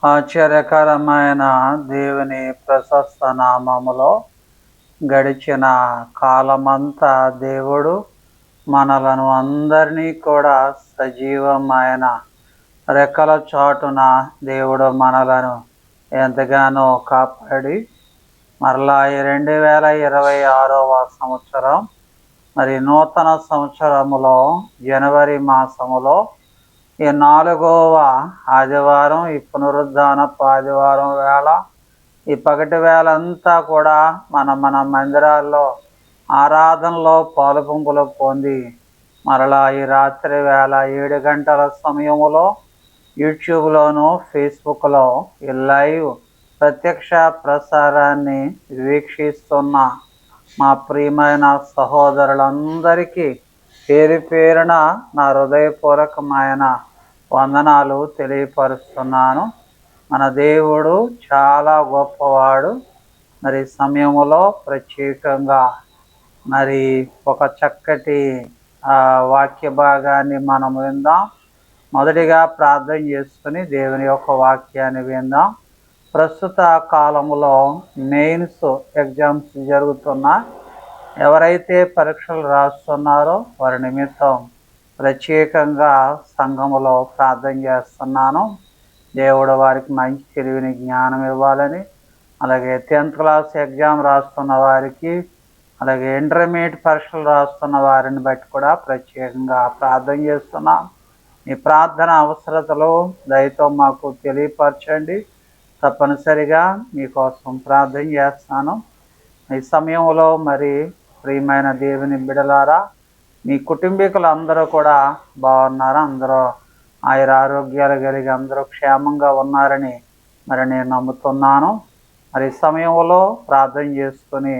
ఆశ్చర్యకరమైన దేవుని ప్రశస్త నామములో గడిచిన కాలమంతా దేవుడు మనలను అందరినీ కూడా సజీవమైన రెక్కల చాటున దేవుడు మనలను ఎంతగానో కాపాడి మరలా ఈ 2026వ సంవత్సరం మరి నూతన సంవత్సరములో జనవరి మాసములో ఈ 4వ ఆదివారం, ఈ పునరుద్ధానపు ఆదివారం వేళ, ఈ పగటి వేళ అంతా కూడా మన మందిరాల్లో ఆరాధనలో పాలుపంపులు పొంది మరలా ఈ రాత్రి వేళ 7 గంటల సమయములో యూట్యూబ్లోను ఫేస్బుక్లో ఈ లైవ్ ప్రత్యక్ష ప్రసారాన్ని వీక్షిస్తున్న మా ప్రియమైన సహోదరులందరికీ పేరు పేరున నా హృదయపూర్వకమైన వందనాలు తెలియపరుస్తున్నాను. మన దేవుడు చాలా గొప్పవాడు. మరి సమయంలో ప్రత్యేకంగా మరి ఒక చక్కటి వాక్య భాగాన్ని మనం విందాం. మొదటిగా ప్రార్థన చేసుకుని దేవుని యొక్క వాక్యాన్ని విందాం. ప్రస్తుత కాలంలో మెయిన్స్ ఎగ్జామ్స్ జరుగుతున్నా ఎవరైతే పరీక్షలు రాస్తున్నారో వారి నిమిత్తం ప్రత్యేకంగా సంఘములో ప్రార్థన చేస్తున్నాను. దేవుడు వారికి మంచి తెలివిని జ్ఞానం ఇవ్వాలని, అలాగే 10th క్లాస్ ఎగ్జామ్ రాస్తున్న వారికి, అలాగే ఇంటర్మీడియట్ పరీక్షలు రాస్తున్న వారిని బట్టి కూడా ప్రత్యేకంగా ప్రార్థన చేస్తున్నాం. మీ ప్రార్థన అవసరతలు దయతో మాకు తెలియపరచండి. తప్పనిసరిగా మీకోసం ప్రార్థన చేస్తాను. ఈ సమయంలో మరి ప్రియమైన దేవుని బిడలారా, మీ కుటుంబీకులు అందరూ కూడా బాగున్నారా? అందరూ ఆరోగ్యాలు కలిగి అందరూ క్షేమంగా ఉన్నారని మరి నేను నమ్ముతున్నాను. మరి సమయంలో ప్రార్థన చేసుకుని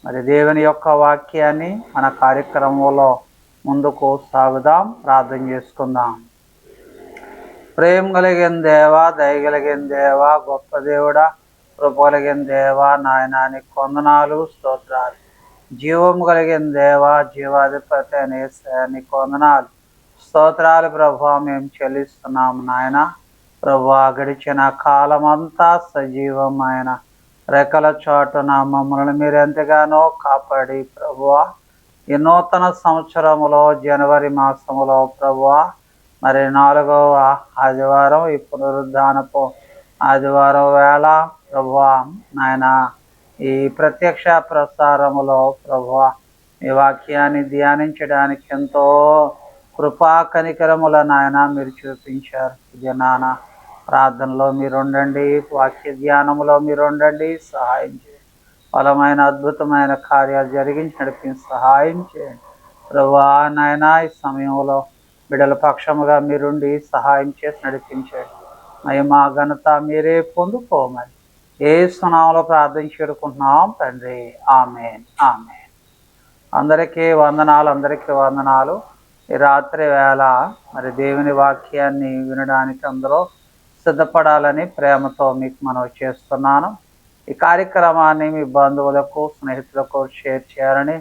మరి దేవుని యొక్క వాక్యాన్ని మన కార్యక్రమంలో ముందుకు సాగుదాం. ప్రార్థన చేసుకుందాం. ప్రేమ కలిగిన దేవా, దయగలిగిన దేవా, గొప్ప దేవుడా, కృప కలిగిన దేవా, నాయనానికి కొందనాలు, స్తోత్రాలు. జీవము కలిగిన దేవా, జీవాధిపతి అనే నీకు వందనాలు, స్తోత్రాలు ప్రభా మేము చెల్లిస్తున్నాము. నాయన ప్రభా, గడిచిన కాలమంతా సజీవమైన రెక్కల చాటున మమ్మల్ని మీరు ఎంతగానో కాపాడి ప్రభువా, ఈ నూతన సంవత్సరములో జనవరి మాసములో ప్రభువా మరి 4వ ఆదివారం, ఈ పునరుద్ధానపు ఆదివారం వేళ ప్రభువా నాయన ఈ ప్రత్యక్ష ప్రసారములో ప్రభువా ఈ వాక్యాన్ని ధ్యానించడానికి ఎంతో కృపా కనికరముల నాయన మీరు చూపించారు. జనాన ప్రార్థనలో మీరుండండి, వాక్య ధ్యానములో మీరుండండి, సహాయం చేయండి. బలమైన అద్భుతమైన కార్యాలు జరిగించి నడిపించి సహాయం చేయండి ప్రభువా నాయన. ఈ సమయంలో బిడ్డల పక్షముగా మీరుండి సహాయం చేసి నడిపించండి. మహిమ ఘనత మీరే పొందుకోమని యేసు నామములో ప్రార్థన చేరుకుంటున్నాం తండ్రి. ఆమేన్, ఆమేన్. అందరికీ వందనాలు, అందరికీ వందనాలు. ఈ రాత్రి వేళ మరి దేవుని వాక్యాన్ని వినడానికి అందరూ సిద్ధపడాలని ప్రేమతో మీకు మనవి చేస్తున్నాను. ఈ కార్యక్రమాన్ని మీ బంధువులకు, స్నేహితులకు షేర్ చేయాలని,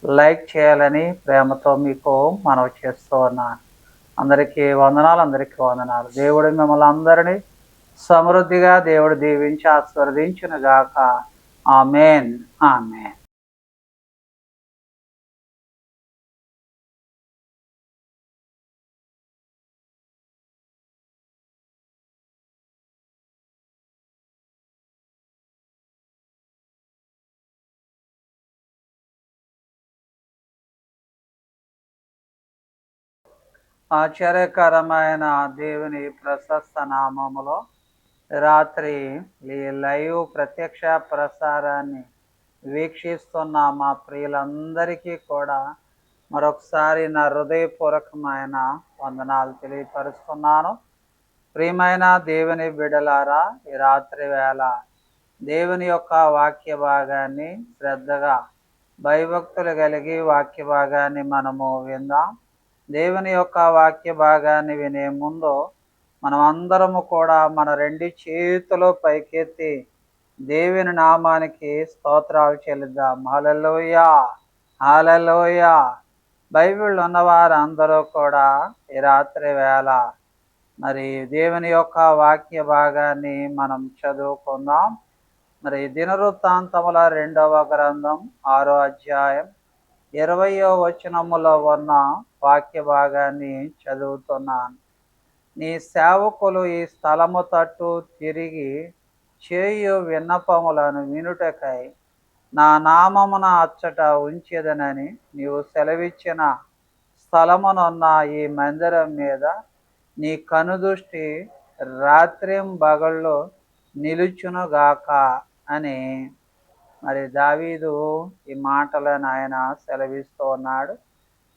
లైక్ చేయాలని ప్రేమతో మీకు మనవి చేస్తూ ఉన్నాను. అందరికీ వందనాలు, అందరికీ వందనాలు. దేవుడు మిమ్మల్ని అందరినీ సమృద్ధిగా దేవుడు దీవించి ఆశీర్వదించును గాక. ఆమేన్, ఆమేన్. ఆశ్చర్యకరమైన దేవుని ప్రశస్త నామములో రాత్రి ఈ లైవ్ ప్రత్యక్ష ప్రసారాన్ని వీక్షిస్తున్న మా ప్రియులందరికీ కూడా మరొకసారి నా హృదయపూర్వకమైన వందనాలు తెలియపరుస్తున్నాను. ప్రియమైన దేవుని బిడ్డలారా, ఈ రాత్రి వేళ దేవుని యొక్క వాక్య భాగాన్ని శ్రద్ధగా భయభక్తులు కలిగి వాక్య భాగాన్ని మనము విందాం. దేవుని యొక్క వాక్య భాగాన్ని వినే ముందు మనం అందరము కూడా మన 2 చేతులు పైకెత్తి దేవుని నామానికి స్తోత్రాలు చెల్లిద్దాం. హల్లెలూయా, హల్లెలూయా. బైబిల్ ఉన్నవారందరూ కూడా ఈ రాత్రి వేళ మరి దేవుని యొక్క వాక్య భాగాన్ని మనం చదువుకుందాం. మరి దినవృత్తాంతముల 2వ గ్రంథం 6వ అధ్యాయం 20వ వచనములో ఉన్న వాక్య భాగాన్ని చదువుతున్నాను. నీ సేవకులు ఈ స్థలము తట్టు తిరిగి చేయు విన్నపములను వినుటకై నా నామమున అచ్చట ఉంచెదనని నీవు సెలవిచ్చిన స్థలమునున్న ఈ మందిరం మీద నీ కనుదృష్టి రాత్రింబగళ్ళు నిలుచునుగాక అని మరి దావీదు ఈ మాటలను ఆయన సెలవిస్తూ ఉన్నాడు.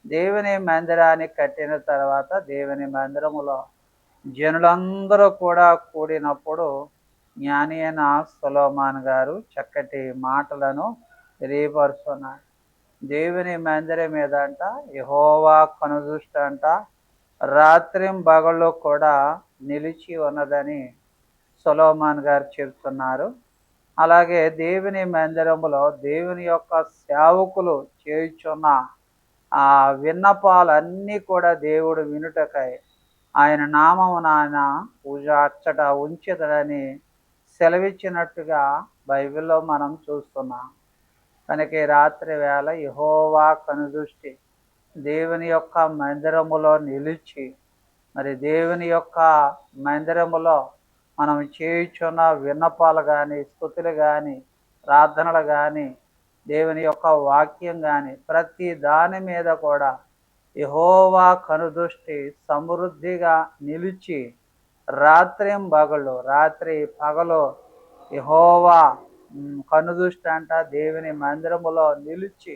దేవుని మందిరాన్ని కట్టిన తర్వాత దేవుని మందిరములో జనులందరూ కూడా కూడినప్పుడు జ్ఞాని అయిన సొలొమోను గారు చక్కటి మాటలను తెలియపరుస్తున్నాడు. దేవుని మందిరం మీద అంట యెహోవా కనుదృష్టి అంట రాత్రింబగళ్ళు కూడా నిలిచి ఉన్నదని సొలొమోను గారు చెప్తున్నారు. అలాగే దేవుని మందిరములో దేవుని యొక్క సేవకులు చేయుచున్న ఆ విన్నపాలన్నీ కూడా దేవుడు వినుటకై ఆయన నామమున ఆయన పూజ అచ్చట ఉంచెదడని సెలవిచ్చినట్టుగా బైబిల్లో మనం చూస్తున్నాం. కనుక ఈ రాత్రి వేళ యెహోవా కనుదృష్టి దేవుని యొక్క మందిరములో నిలిచి మరి దేవుని యొక్క మందిరములో మనం చేయుచున్న విన్నపాలు కానీ, స్తుతులు కానీ, ప్రార్థనలు కానీ, దేవుని యొక్క వాక్యం కానీ ప్రతి దాని మీద కూడా యెహోవా కనుదృష్టి సమృద్ధిగా నిలిచి రాత్రింబగళ్ళు రాత్రి పగలు యెహోవా కనుదృష్టి అంట దేవుని మందిరములో నిలిచి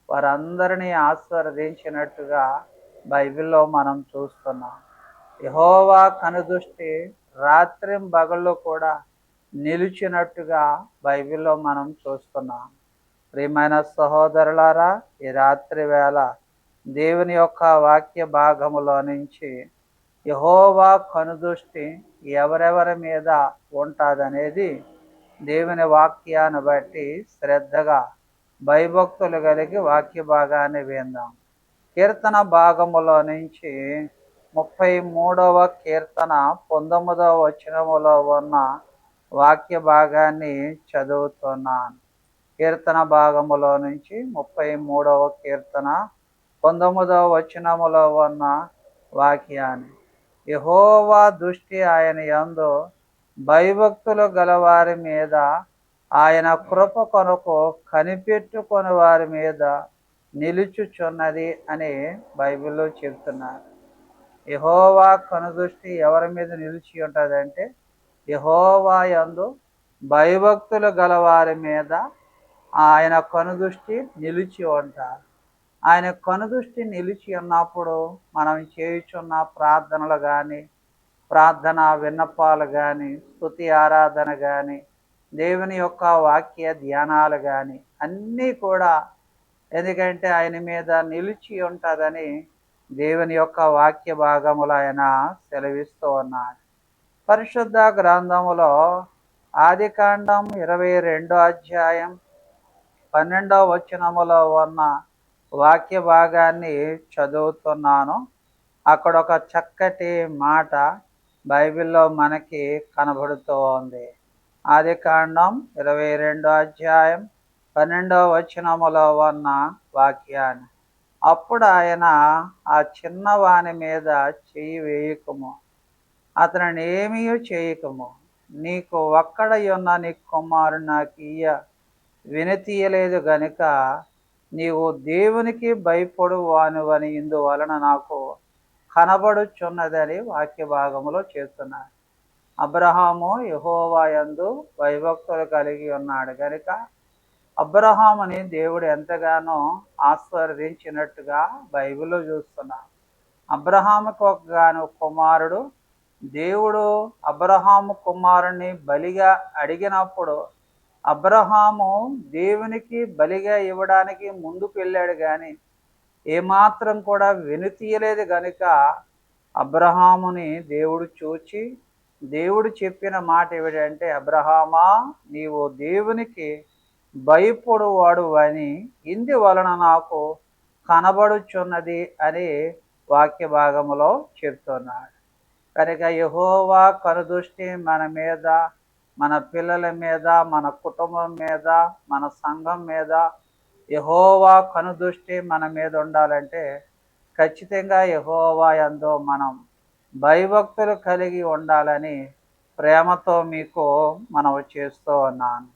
వారందరినీ ఆశీర్వదించినట్టుగా బైబిల్లో మనం చూస్తున్నాం. యెహోవా కనుదృష్టి రాత్రింబగళ్ళు కూడా నిలిచినట్టుగా బైబిల్లో మనం చూస్తున్నాం. ప్రియమైన సహోదరులారా, ఈ రాత్రి వేళ దేవుని యొక్క వాక్య భాగములో నుంచి యెహోవా కనుదృష్టి ఎవరెవరి మీద ఉంటుందనేది దేవుని వాక్యాన్ని బట్టి శ్రద్ధగా భయభక్తులు కలిగి వాక్య భాగాన్ని విందాం. కీర్తన భాగములో నుంచి 33వ కీర్తన 19వ వచనములో ఉన్న వాక్య భాగాన్ని చదువుతున్నాను. కీర్తన భాగములో నుంచి 33వ కీర్తన 19వ వచనములో ఉన్న వాక్యాన్ని. యెహోవా దృష్టి ఆయన యందు భయభక్తులు గలవారి మీద, ఆయన కృప కొరకు కనిపెట్టుకొని వారి మీద నిలుచుచున్నది అని బైబిల్లో చెప్తున్నారు. యెహోవా కనుదృష్టి ఎవరి మీద నిలిచి ఉంటుందంటే యెహోవా యందు భయభక్తులు గలవారి మీద ఆయన కనుదృష్టి నిలిచి ఉంటారు. ఆయన కనుదృష్టి నిలిచి ఉన్నప్పుడు మనం చేయుచున్న ప్రార్థనలు కానీ, ప్రార్థన విన్నపాలు కానీ, స్తుతి ఆరాధన కానీ, దేవుని యొక్క వాక్య ధ్యానాలు కానీ అన్నీ కూడా ఎందుకంటే ఆయన మీద నిలిచి ఉంటుందని దేవుని యొక్క వాక్య భాగములు ఆయన సెలవిస్తూ ఉన్నాడు. పరిశుద్ధ గ్రంథములో ఆదికాండం 22వ అధ్యాయం 12వ వచనములో ఉన్న వాక్య భాగాన్ని చదువుతున్నాను. అక్కడ ఒక చక్కటి మాట బైబిల్లో మనకి కనబడుతూ ఉంది. ఆదికాండం 22వ అధ్యాయం 12వ వచనములో ఉన్న వాక్యాన్ని. అప్పుడు ఆయన ఆ చిన్నవాని మీద చెయ్యి వేయకము, అతనిని ఏమీ చేయకము, నీకు ఒక్కడయున్న నీ కుమారుడు నాకు ఇయ్య వినతీయలేదు గనుక నీవు దేవునికి భయపడు వానివని ఇందువలన నాకు కనబడుచున్నదని వాక్య భాగములో చేస్తున్నారు. అబ్రహాము యెహోవా యందు భయభక్తులు కలిగి ఉన్నాడు గనుక అబ్రహాముని దేవుడు ఎంతగానో ఆశీర్వదించినట్టుగా బైబిల్లో చూస్తున్నాం. అబ్రహాముకు ఒకగాను కుమారుడు. దేవుడు అబ్రహాము కుమారుణ్ణి బలిగా అడిగినప్పుడు అబ్రహాము దేవునికి బలిగా ఇవ్వడానికి ముందుకు వెళ్ళాడు కానీ ఏమాత్రం కూడా వెనుతీయలేదు గనుక అబ్రహాముని దేవుడు చూచి దేవుడు చెప్పిన మాట ఏమిటంటే, అబ్రహామా నీవు దేవునికి భయపడు వాడు అని ఇందువలన నాకు కనబడుచున్నది అని వాక్య భాగములో చెప్తున్నాడు. కనుక యెహోవా కనుదృష్టి మన మీద, మన పిల్లల మీద, మన కుటుంబం మీద, మన సంఘం మీద యెహోవా కనుదృష్టి మన మీద ఉండాలంటే ఖచ్చితంగా యెహోవా యందు మనం భయభక్తులు కలిగి ఉండాలని ప్రేమతో మీకు మనవి చేస్తూ ఉన్నాను.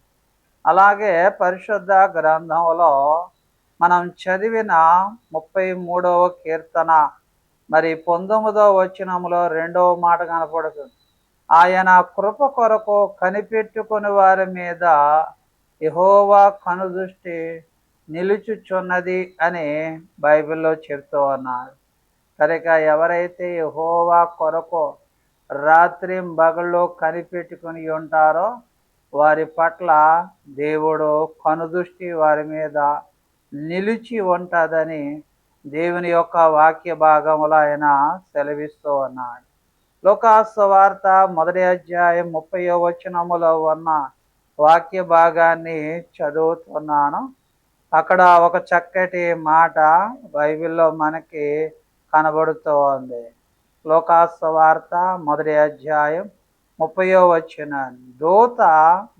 అలాగే పరిశుద్ధ గ్రంథంలో మనం చదివిన 33వ కీర్తన మరి 19వ వచనంలో రెండవ మాట కనపడుతుంది. ఆయన కృప కొరకు కనిపెట్టుకుని వారి మీద యెహోవా కనుదృష్టి నిలుచుచున్నది అని బైబిల్లో చెప్తూ ఉన్నారు. కనుక ఎవరైతే యెహోవా కొరకు రాత్రింబగళ్ళు కనిపెట్టుకుని ఉంటారో వారి పట్ల దేవుడు కనుదృష్టి వారి మీద నిలిచి ఉంటుందని దేవుని యొక్క వాక్య భాగములో ఆయన సెలవిస్తూ ఉన్నాడు. లూకాసు వార్త 1వ అధ్యాయం 30వ వచనములో ఉన్న వాక్య భాగాన్ని చదువుతున్నాను. అక్కడ ఒక చక్కటి మాట బైబిల్లో మనకి కనబడుతూ ఉంది. లూకాసు వార్త 1వ అధ్యాయం 30వ వచనం, దూత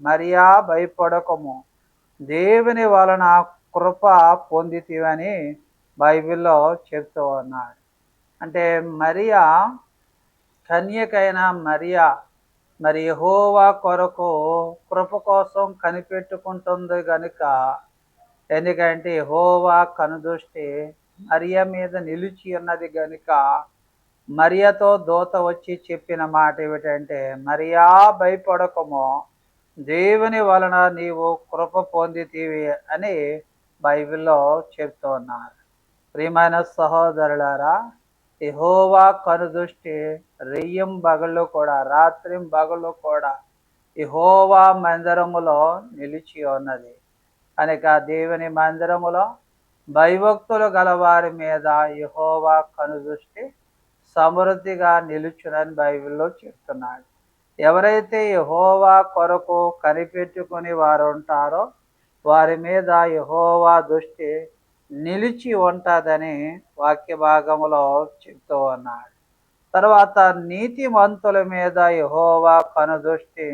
మరియా భయపడకము, దేవుని వలన కృప పొందితివని బైబిల్లో చెప్తూ ఉన్నాడు. అంటే మరియా, కన్యకైన మరియా మరి యెహోవా కొరకు కృప కోసం కనిపెట్టుకుంటుంది గనుక, ఎందుకంటే యెహోవా కనుదృష్టి మరియ మీద నిలిచి ఉన్నది గనుక మరియతో దూత వచ్చి చెప్పిన మాట ఏమిటంటే, మరియా భయపడకము, దేవుని వలన నీవు కృప పొందితివి అని బైబిల్లో చెప్తూ ఉన్నారు. ప్రియమైన సహోదరులారా, యెహోవా కనుదృష్టి రెయ్యంబగళ్ళు కూడా, రాత్రింబగళ్ళు కూడా యెహోవా మందిరములో నిలిచి ఉన్నది. కనుక దేవుని మందిరములో భయభక్తులు గలవారి మీద యెహోవా కనుదృష్టి సమృద్ధిగా నిలుచునని బైబిల్లో చెప్తున్నాడు. ఎవరైతే యెహోవా కొరకు కనిపెట్టుకుని వారు ఉంటారో వారి మీద యెహోవా దృష్టి నిలిచి ఉంటుందని వాక్య భాగములో చెప్తూ ఉన్నాడు. తర్వాత నీతిమంతుల మీద యెహోవా కనుదృష్టి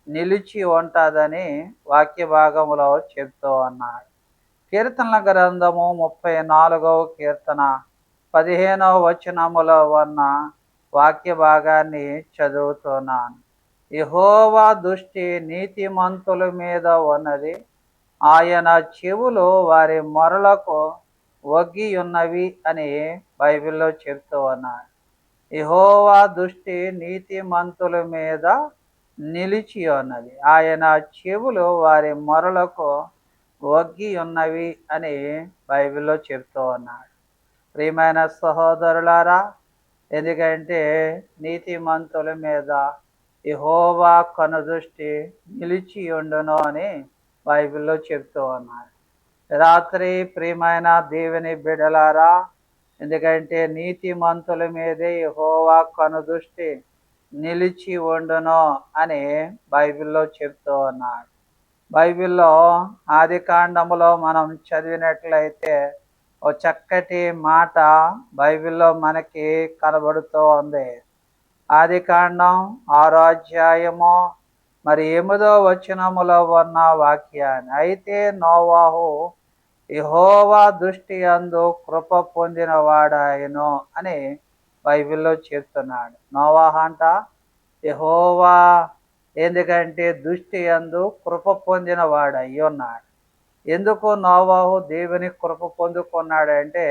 నిలిచి ఉంటుందని వాక్య భాగములో చెప్తూ ఉన్నాడు. కీర్తనల గ్రంథము 34వ కీర్తన 15వ వచనములో ఉన్న వాక్య భాగాన్ని చదువుతున్నాను. యెహోవా దృష్టి నీతిమంతుల మీద ఉన్నది, ఆయన చెవులు వారి మొరలకు ఒగ్గి ఉన్నవి అని బైబిల్లో చెప్తూ ఉన్నాడు. యెహోవా దృష్టి నీతిమంతుల మీద నిలిచి ఉన్నది, ఆయన చెవులు వారి మొరలకు ఒగ్గి ఉన్నవి అని బైబిల్లో చెప్తూ ఉన్నాడు. ప్రియమైన సహోదరులారా, ఎందుకంటే నీతిమంతుల మీద యెహోవా కనుదృష్టి నిలిచి ఉండును అని బైబిల్లో చెప్తూ ఉన్నాడు. రాత్రి ప్రియమైన దేవుని బిడ్డలారా, ఎందుకంటే నీతిమంతుల మీదే యెహోవా కనుదృష్టి నిలిచి ఉండును అని బైబిల్లో చెప్తూ ఉన్నాడు. బైబిల్లో ఆదికాండములో మనం చదివినట్లయితే ఓ చక్కటి మాట బైబిల్లో మనకి కనబడుతూ ఉంది. ఆదికాండం 6వ అధ్యాయము మరి 8వ వచనములో ఉన్న వాక్యాన్ని, అయితే నోవాహు యెహోవా దృష్టి యందు కృప పొందిన వాడాయను అని బైబిల్లో చెప్తున్నాడు. నోవాహు అంట యెహోవా ఎందుకంటే దృష్టి యందు కృప పొందిన వాడై ఉన్నాడు. ఎందుకు నోవాహు దేవుని కృప పొందుకున్నాడంటే,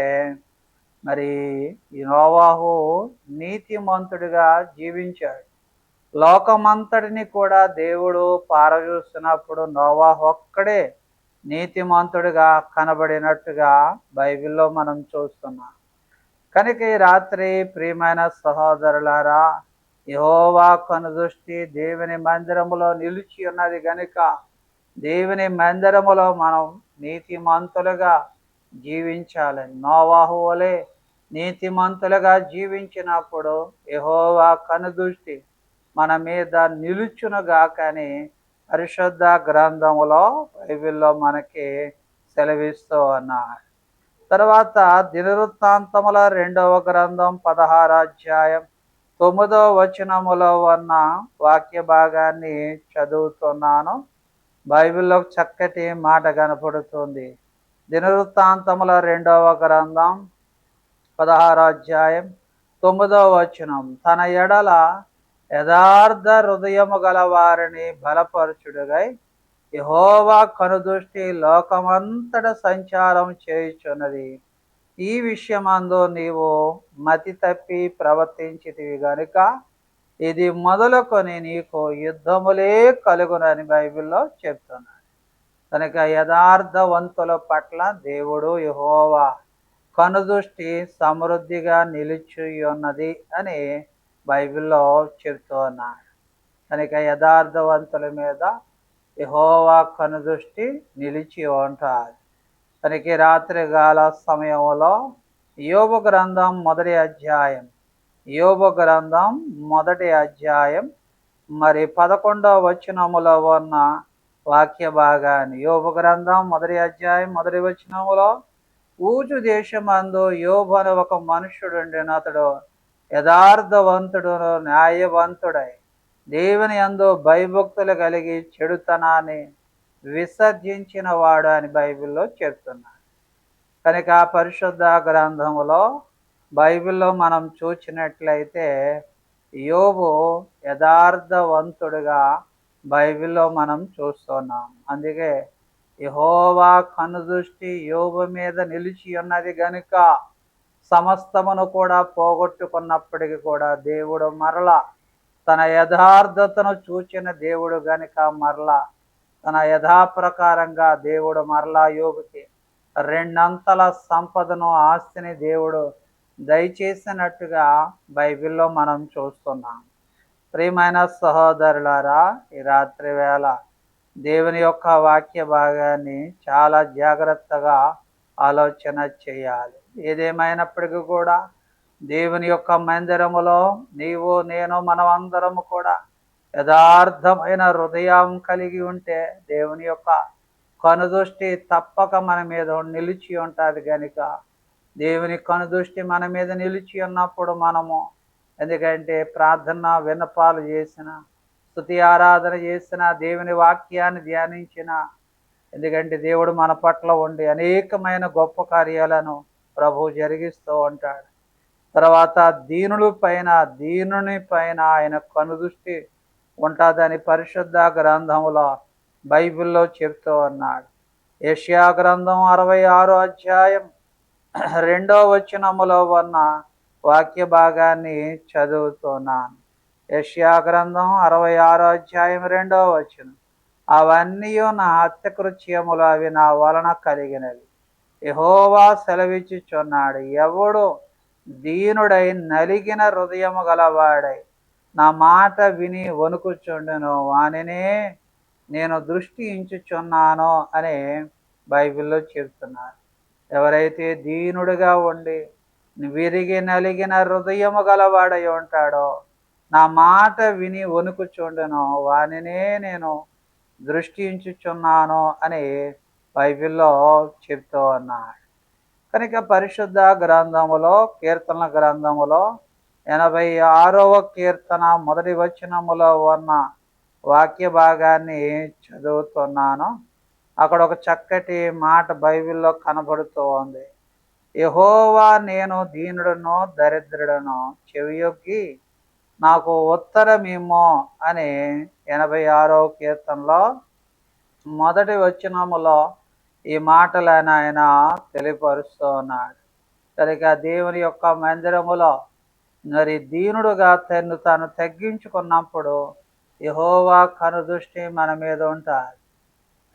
మరి ఈ నోవాహు నీతిమంతుడిగా జీవించాడు. లోకమంతటిని కూడా దేవుడు పారవేస్తున్నప్పుడు నోవాహు ఒక్కడే నీతిమంతుడిగా కనబడినట్టుగా బైబిల్లో మనం చూస్తున్నాం. కనుక ఈ రాత్రి ప్రియమైన సహోదరులారా, యెహోవా కనుదృష్టి దేవుని మందిరములో నిలిచి ఉన్నది గనుక దేవుని మందిరములో మనం నీతిమంతులుగా జీవించాలని, నోవాహు వలె నీతిమంతులుగా జీవించినప్పుడు యెహోవా కనుదృష్టి మన మీద నిలుచునుగాకని పరిశుద్ధ గ్రంథములో బైబిల్లో మనకి సెలవిస్తూ ఉన్నాడు. తర్వాత దినవృత్తాంతముల 2వ గ్రంథం 16వ అధ్యాయం 9వ వచనములో ఉన్న వాక్య భాగాన్ని చదువుతున్నాను. బైబిల్లో చక్కటి మాట కనపడుతుంది. దినవృత్తాంతముల 2వ గ్రంథం 16వ అధ్యాయం 9వ వచనం. తన ఎడల యథార్థ హృదయము గల వారిని బలపరచుడుగై యెహోవా కనుదృష్టి లోకమంతట సంచారం చేయుచున్నది. ఈ విషయమందు నీవు మతి తప్పి ప్రవర్తించితివి గనుక ఇది మొదలుకొని నీకు యుద్ధములే కలుగునని బైబిల్లో చెప్తున్నాడు. కనుక యథార్థవంతుల పట్ల దేవుడు యెహోవా కనుదృష్టి సమృద్ధిగా నిలిచి ఉన్నది అని బైబిల్లో చెప్తూ ఉన్నాడు. కనుక యథార్థవంతుల మీద యెహోవా కనుదృష్టి నిలిచి ఉంటుంది. కనుక రాత్రికాల సమయంలో యోబు గ్రంథం 1వ అధ్యాయం మరి 11వ వచనములో ఉన్న వాక్య భాగాన్ని, యోబు గ్రంథం 1వ అధ్యాయం 1వ వచనములో, ఊజు దేశమందు యోబు అనే ఒక మనుష్యుడుండెను. అతడు యథార్థవంతుడును న్యాయవంతుడై దేవుని యందు భయభక్తులు కలిగి చెడుతనాన్ని విసర్జించిన వాడు అని బైబిల్లో చెప్తున్నాడు. కనుక పరిశుద్ధ గ్రంథములో బైబిల్లో మనం చూసినట్లయితే యోబు యథార్థవంతుడిగా బైబిల్లో మనం చూస్తున్నాం. అందుకే యెహోవా కనుదృష్టి యోబు మీద నిలిచి ఉన్నది గనుక సమస్తమును కూడా పోగొట్టుకున్నప్పటికీ కూడా దేవుడు మరలా తన యథార్థతను చూచిన దేవుడు గనుక మరలా తన యథాప్రకారంగా దేవుడు మరలా యోబుకి 2 అంతల సంపదను, ఆస్తిని దేవుడు దయచేసినట్టుగా బైబిల్లో మనం చూస్తున్నాం. ప్రియమైన సహోదరులారా, ఈ రాత్రి వేళ దేవుని యొక్క వాక్య భాగాన్ని చాలా జాగ్రత్తగా ఆలోచన చేయాలి. ఏదేమైనప్పటికీ కూడా దేవుని యొక్క మందిరములో నీవు నేను మనమందరము కూడా యథార్థమైన హృదయం కలిగి ఉంటే దేవుని యొక్క కనుదృష్టి తప్పక మన మీద నిలిచి ఉంటుంది. కనుక దేవుని కనుదృష్టి మన మీద నిలిచి ఉన్నప్పుడు మనము, ఎందుకంటే ప్రార్థన విన్నపాలు చేసిన, స్తుతి ఆరాధన చేసిన, దేవుని వాక్యాన్ని ధ్యానించిన, ఎందుకంటే దేవుడు మన పట్ల ఉండి అనేకమైన గొప్ప కార్యాలను ప్రభు జరిగిస్తూ ఉంటాడు. తర్వాత దీనుని పైన ఆయన కనుదృష్టి ఉంటుందని పరిశుద్ధ గ్రంథములో బైబిల్లో చెప్తూ ఉన్నాడు. యెషయా గ్రంథం 66వ అధ్యాయం 2వ వచనములో ఉన్న వాక్య భాగాన్ని చదువుతున్నాను. యెషయా గ్రంథం 66వ అధ్యాయం 2వ వచనం. అవన్నీ నా హత్యకృత్యములు, అవి నా వలన కలిగినవి. యెహోవా సెలవిచ్చుచున్నాడు, ఎవడు దీనుడై నలిగిన హృదయము గలవాడై నా మాట విని వణుకుచుండును వానినే నేను దృష్టి ఉంచుచున్నాను అని బైబిల్లో చెప్తున్నారు. ఎవరైతే దీనుడుగా ఉండి విరిగి నలిగిన హృదయము గలవాడై ఉంటాడో, నా మాట విని వణుకుచుండును వానినే నేను దృష్టి ఉంచుచున్నాను అని బైబిల్లో చెప్తూ ఉన్నాడు. కనుక పరిశుద్ధ గ్రంథములో, కీర్తనల గ్రంథములో 86వ కీర్తన 1వ వచనములో ఉన్న వాక్య భాగాన్ని చదువుతున్నాను. అక్కడ ఒక చక్కటి మాట బైబిల్లో కనబడుతూ ఉంది. యెహోవా, నేను దీనుడను దరిద్రుడను, చెవియొగ్గి నాకు ఉత్తరమిమ్మో అని 86వ కీర్తనలో 1వ వచనములో ఈ మాటలను ఆయన తెలియపరుస్తూ ఉన్నాడు. కనుక దేవుని యొక్క మందిరములో మరి దీనుడుగా తాను తగ్గించుకున్నప్పుడు యెహోవా కనుదృష్టి మన మీద ఉంటుంది.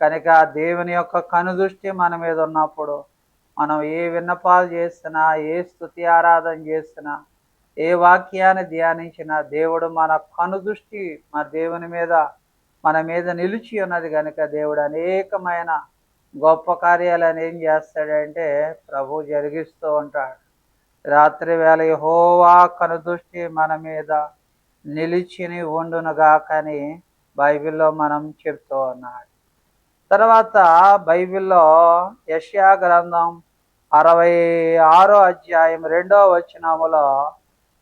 కనుక దేవుని యొక్క కనుదృష్టి మన మీద ఉన్నప్పుడు మనం ఏ విన్నపాలు చేసినా, ఏ స్తుతి ఆరాధన చేసినా, ఏ వాక్యాన్ని ధ్యానించినా దేవుడు మన కనుదృష్టి మన మీద నిలిచి ఉన్నది. కనుక దేవుడు అనేకమైన గొప్ప కార్యాలను ఏం చేస్తాడంటే ప్రభు జరిగిస్తూ ఉంటాడు. రాత్రి వేళ యెహోవా కనుదృష్టి మన మీద నిలిచిని ఉండునుగా కానీ బైబిల్లో మనం చెప్తూ ఉన్నాడు. తర్వాత బైబిల్లో యెషయా గ్రంథం 66వ అధ్యాయం 2వ వచనములో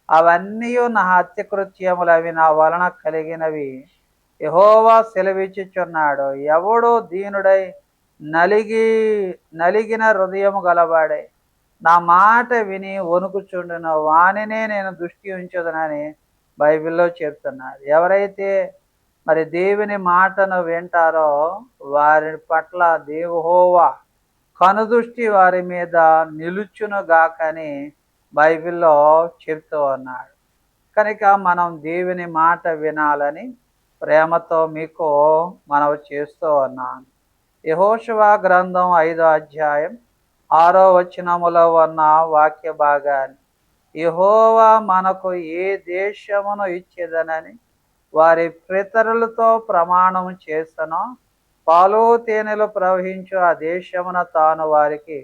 అవన్నీ నా హత్యకృత్యములు, అవి నా వలన కలిగినవి. యెహోవా సెలవిచ్చుచున్నాడు, ఎవడో దీనుడై నలిగి నలిగిన హృదయము గలవాడై నా మాట విని వణుకుచుండును వానినే నేను దృష్టి ఉంచుదనని బైబిల్లో చెప్తున్నారు. ఎవరైతే మరి దేవుని మాటను వింటారో వారి పట్ల యెహోవా కనుదృష్టి వారి మీద నిలుచును గాకని బైబిల్లో చెప్తూ ఉన్నాడు. కనుక మనం దేవుని మాట వినాలని ప్రేమతో మీకు మనవి చేస్తూ ఉన్నాను. యెహోషువ గ్రంథం 5వ అధ్యాయం 6వ వచనములో ఉన్న వాక్య భాగాన్ని, యెహోవా మనకు ఏ దేశమును ఇచ్చేదనని వారి పితరులతో ప్రమాణం చేసెనో పాలు తేనెలు ప్రవహించు ఆ దేశమున తాను వారికి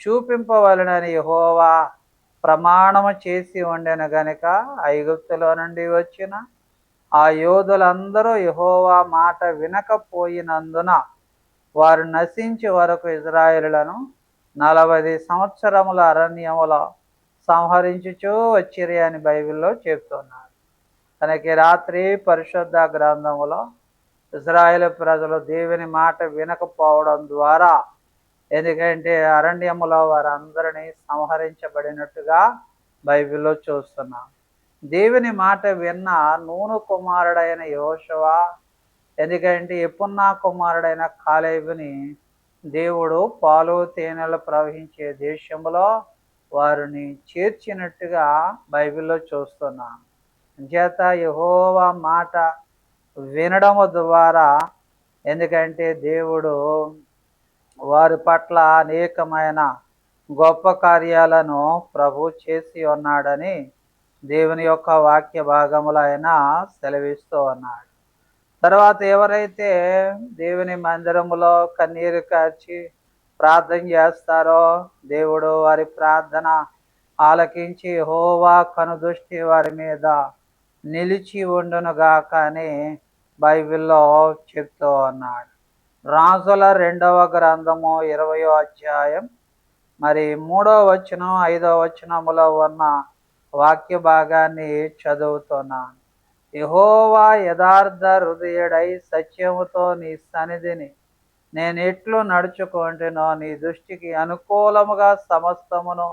చూపింపవలెనని యెహోవా ప్రమాణము చేసి ఉండెను గనుక ఐగుప్తులో నుండి వచ్చిన ఆ యోధులందరూ యెహోవా మాట వినకపోయినందున వారు నశించే వరకు ఇశ్రాయేలులను 40 సంవత్సరముల అరణ్యములో సంహరించుచూ వచ్చిరి అని బైబిల్లో చెప్తున్నారు. తనకి రాత్రి పరిశుద్ధ గ్రంథములో ఇశ్రాయేలు ప్రజలు దేవుని మాట వినకపోవడం ద్వారా, ఎందుకంటే అరణ్యములో వారందరినీ సంహరించబడినట్టుగా బైబిల్లో చూస్తున్నాం. దేవుని మాట విన్న నూను కుమారుడైన యెహోషువ, ఎందుకంటే యెఫున్నా కుమారుడైన కాలేబుని దేవుడు పాలు తేనెలు ప్రవహించే దేశంలో వారిని చేర్చినట్టుగా బైబిల్లో చూస్తున్నాం. చేత యెహోవా మాట వినడము ద్వారా, ఎందుకంటే దేవుడు వారి పట్ల అనేకమైన గొప్ప కార్యాలను ప్రభు చేసి ఉన్నాడని దేవుని యొక్క వాక్య భాగములో ఆయన సెలవిస్తూ ఉన్నాడు. తర్వాత ఎవరైతే దేవుని మందిరములో కన్నీరు కార్చి ప్రార్థన చేస్తారో దేవుడు వారి ప్రార్థన ఆలకించి యెహోవా కనుదృష్టి వారి మీద నిలిచి ఉండునుగాక అని బైబిల్లో చెప్తూ ఉన్నాడు. రాజుల 2వ గ్రంథము 20వ అధ్యాయం మరి 3వ వచనం 5వ వచనములో ఉన్న వాక్య భాగాన్ని చదువుతున్నాను. యెహోవా యథార్థ హృదయుడై సత్యముతో నీ సన్నిధిని నేనెట్లు నడుచుకుంటునో నీ దృష్టికి అనుకూలముగా సమస్తమును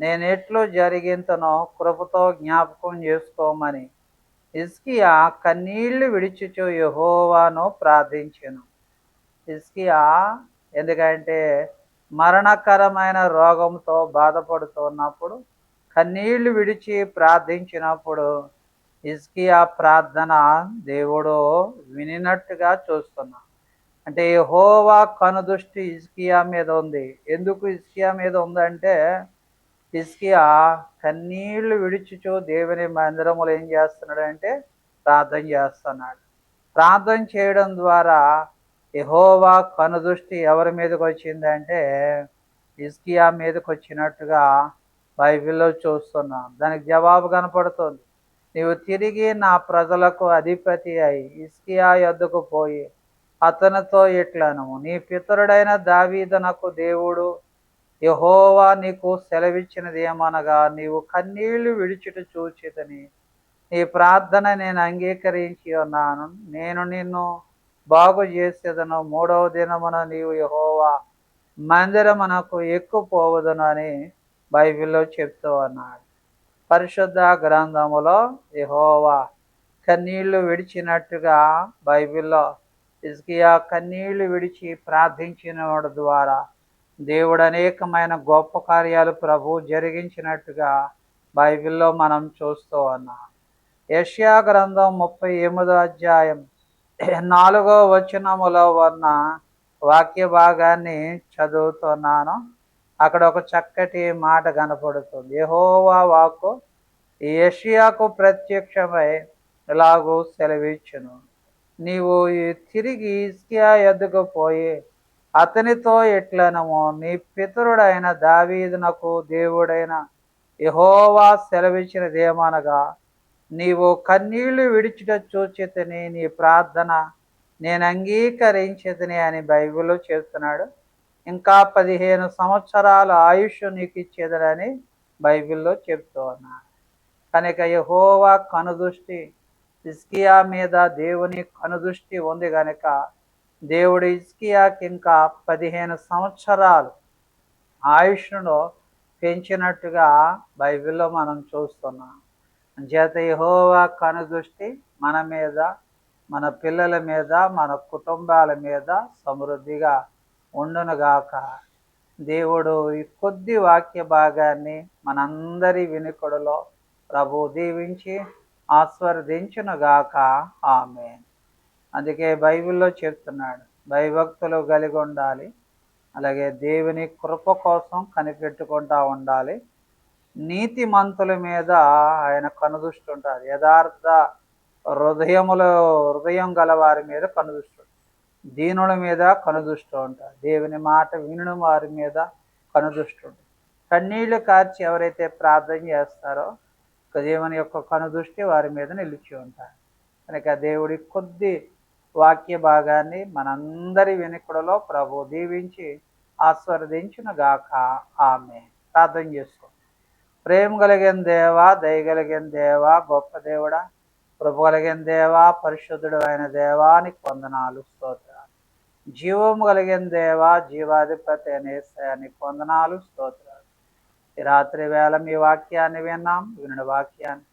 నేనెట్లు జరిగింతునో కృపతో జ్ఞాపకం చేసుకోమని హిజ్కియా కన్నీళ్లు విడిచుచు యెహోవాను ప్రార్థించెను. హిజ్కియా ఎందుకంటే మరణకరమైన రోగంతో బాధపడుతున్నప్పుడు కన్నీళ్లు విడిచి ప్రార్థించినప్పుడు హిజ్కియా ప్రార్థన దేవుడు వినినట్టుగా చూస్తున్నాం. అంటే యెహోవా కనుదృష్టి హిజ్కియా మీద ఉంది. ఎందుకు హిజ్కియా మీద ఉందంటే హిజ్కియా కన్నీళ్లు విడిచుచు దేవుని మందిరములు ఏం చేస్తున్నాడంటే ప్రార్థన చేస్తున్నాడు. ప్రార్థన చేయడం ద్వారా యెహోవా కనుదృష్టి ఎవరి మీదకి వచ్చిందంటే హిజ్కియా మీదకి వచ్చినట్టుగా బైబిల్లో చూస్తున్నాం. దానికి జవాబు కనపడుతుంది. నీవు తిరిగి నా ప్రజలకు అధిపతి అయి హిజ్కియా యొద్దకు పోయి అతనితో ఇట్లను, నీ పితరుడైన దావీదునకు దేవుడు యెహోవా నీకు సెలవిచ్చినది ఏమనగా, నీవు కన్నీళ్లు విడిచుట చూచితని నీ ప్రార్థన నేను అంగీకరించి ఉన్నాను. నేను నిన్ను బాగు చేసేదను. 3వ దినమున నీవు యెహోవా మందిరమునకు ఎక్కుపోవదును అని బైబిల్లో చెప్తూ ఉన్నాడు. పరిశుద్ధ గ్రంథములో యెహోవా కన్నీళ్లు విడిచినట్టుగా బైబిల్లో హిజ్కియా కన్నీళ్లు విడిచి ప్రార్థించిన వాడి ద్వారా దేవుడు అనేకమైన గొప్ప కార్యాలు ప్రభు జరిగించినట్టుగా బైబిల్లో మనం చూస్తూ ఉన్నాం. యెషయా గ్రంథం 38వ అధ్యాయం 4వ వచనములో ఉన్న వాక్య భాగాన్ని చదువుతున్నాను. అక్కడ ఒక చక్కటి మాట కనపడుతుంది. యెహోవా వాక్కు యెషయాకు ప్రత్యక్షమై ఇలాగూ సెలవిచ్చును, నీవు తిరిగి హిజ్కియా యొద్దకు పోయి అతనితో ఇట్లనము, నీ పితరుడైన దావీదునకు దేవుడైన యెహోవా సెలవిచ్చినదేమనగా, నీవు కన్నీళ్లు విడిచుట చూచితిని, నీ ప్రార్థన నేను అంగీకరించితిని అని బైబిల్లో చెప్తున్నాడు. ఇంకా 15 సంవత్సరాల ఆయుష్ నీకు ఇచ్చేదనని బైబిల్లో చెప్తూ ఉన్నాడు. కనుక యెహోవా కనుదృష్టి హిజ్కియా మీద దేవుని కనుదృష్టి ఉంది గనుక దేవుడు హిజ్కియాకి ఇంకా 15 సంవత్సరాలు ఆయుష్ను పెంచినట్టుగా బైబిల్లో మనం చూస్తున్నాం. చేత యెహోవా కనుదృష్టి మన మీద, మన పిల్లల మీద, మన కుటుంబాల మీద సమృద్ధిగా ఉండునుగాక. దేవుడు ఈ కొద్ది వాక్య భాగాన్ని మనందరి వినికుడిలో ప్రభు దీవించి ఆస్వాదించునుగాక. ఆమేన్. అందుకే బైబిల్లో చెప్తున్నాడు, భయభక్తులు కలిగి ఉండాలి, అలాగే దేవుని కృప కోసం కనిపెట్టుకుంటా ఉండాలి. నీతిమంతుల మీద ఆయన కనుదృష్టి ఉంటుంది. యథార్థ హృదయం గల వారి మీద కనుదృష్టి ఉంటుంది. దీనుల మీద కనుదృష్టి ఉంటుంది. దేవుని మాట వినని వారి మీద కనుదృష్టి ఉంటుంది. కన్నీళ్లు కార్చి ఎవరైతే ప్రార్థన చేస్తారో దేవుని యొక్క కనుదృష్టి వారి మీద నిలిచి ఉంటారు. కనుక దేవుడి కొద్ది వాక్య భాగాన్ని మనందరి వెనుకడలో ప్రభు దీవించి ఆస్వాదించునుగాక. ఆమె ప్రార్థన చేసుకో. ప్రేమ కలిగిన దేవా, దయగలిగిన దేవా, గొప్ప దేవుడా, కృప కలిగిన దేవా, పరిశుద్ధుడు అయిన దేవానికి వందనాలు, స్తోత్రాలు. జీవము కలిగిన దేవా, జీవాధిపతి అనే యేసయ్యానికి వందనాలు, స్తోత్రాలు. ఈ రాత్రి వేళ మీ వాక్యాన్ని విన్నాం. వినని వాక్యాన్ని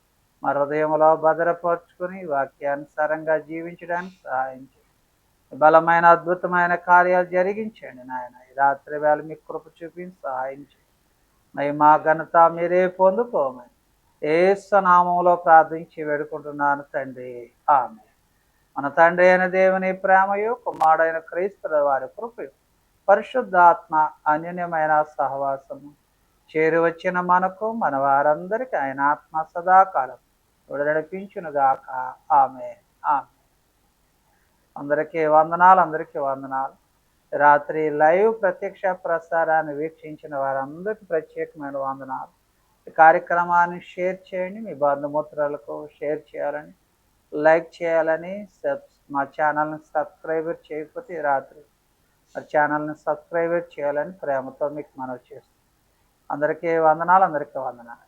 మా హృదయంలో భద్రపరుచుకుని వాక్యానుసారంగా జీవించడానికి సహాయం చేయండి. బలమైన అద్భుతమైన కార్యాలు జరిగించండి నాయన. ఈ రాత్రి వేళ మీ కృప చూపించి సహాయం చేయండి. మహిమా ఘనత మీరే పొందుకోమని యేసు నామములో ప్రార్థించి వేడుకుంటున్నాను తండ్రి. ఆమేన్. మన తండ్రి అయిన దేవుని ప్రేమయు, కుమారుడైన క్రీస్తు వారి కృపయు, పరిశుద్ధాత్మ అన్యోన్యమైన సహవాసము చేరి వచ్చిన మనకు మన వారందరికీ ఆయన ఆత్మ సదాకాలం నడిపించునుగాక. ఆమేన్. ఆమేన్. అందరికీ వందనాలు, అందరికీ వందనాలు. రాత్రి లైవ్ ప్రత్యక్ష ప్రసారాన్ని వీక్షించిన వారందరికీ ప్రత్యేకమైన వందనాలు. ఈ కార్యక్రమాన్ని షేర్ చేయండి. మీ బంధుమిత్రులకు షేర్ చేయాలని, లైక్ చేయాలని, మా ఛానల్ని సబ్స్క్రైబర్ చేయకపోతే రాత్రి ఆ ఛానల్ని సబ్స్క్రైబర్ చేయాలని ప్రేమతో మీకు మనవి చేస్తాను. అందరికీ వందనాలు, అందరికీ వందనాలు.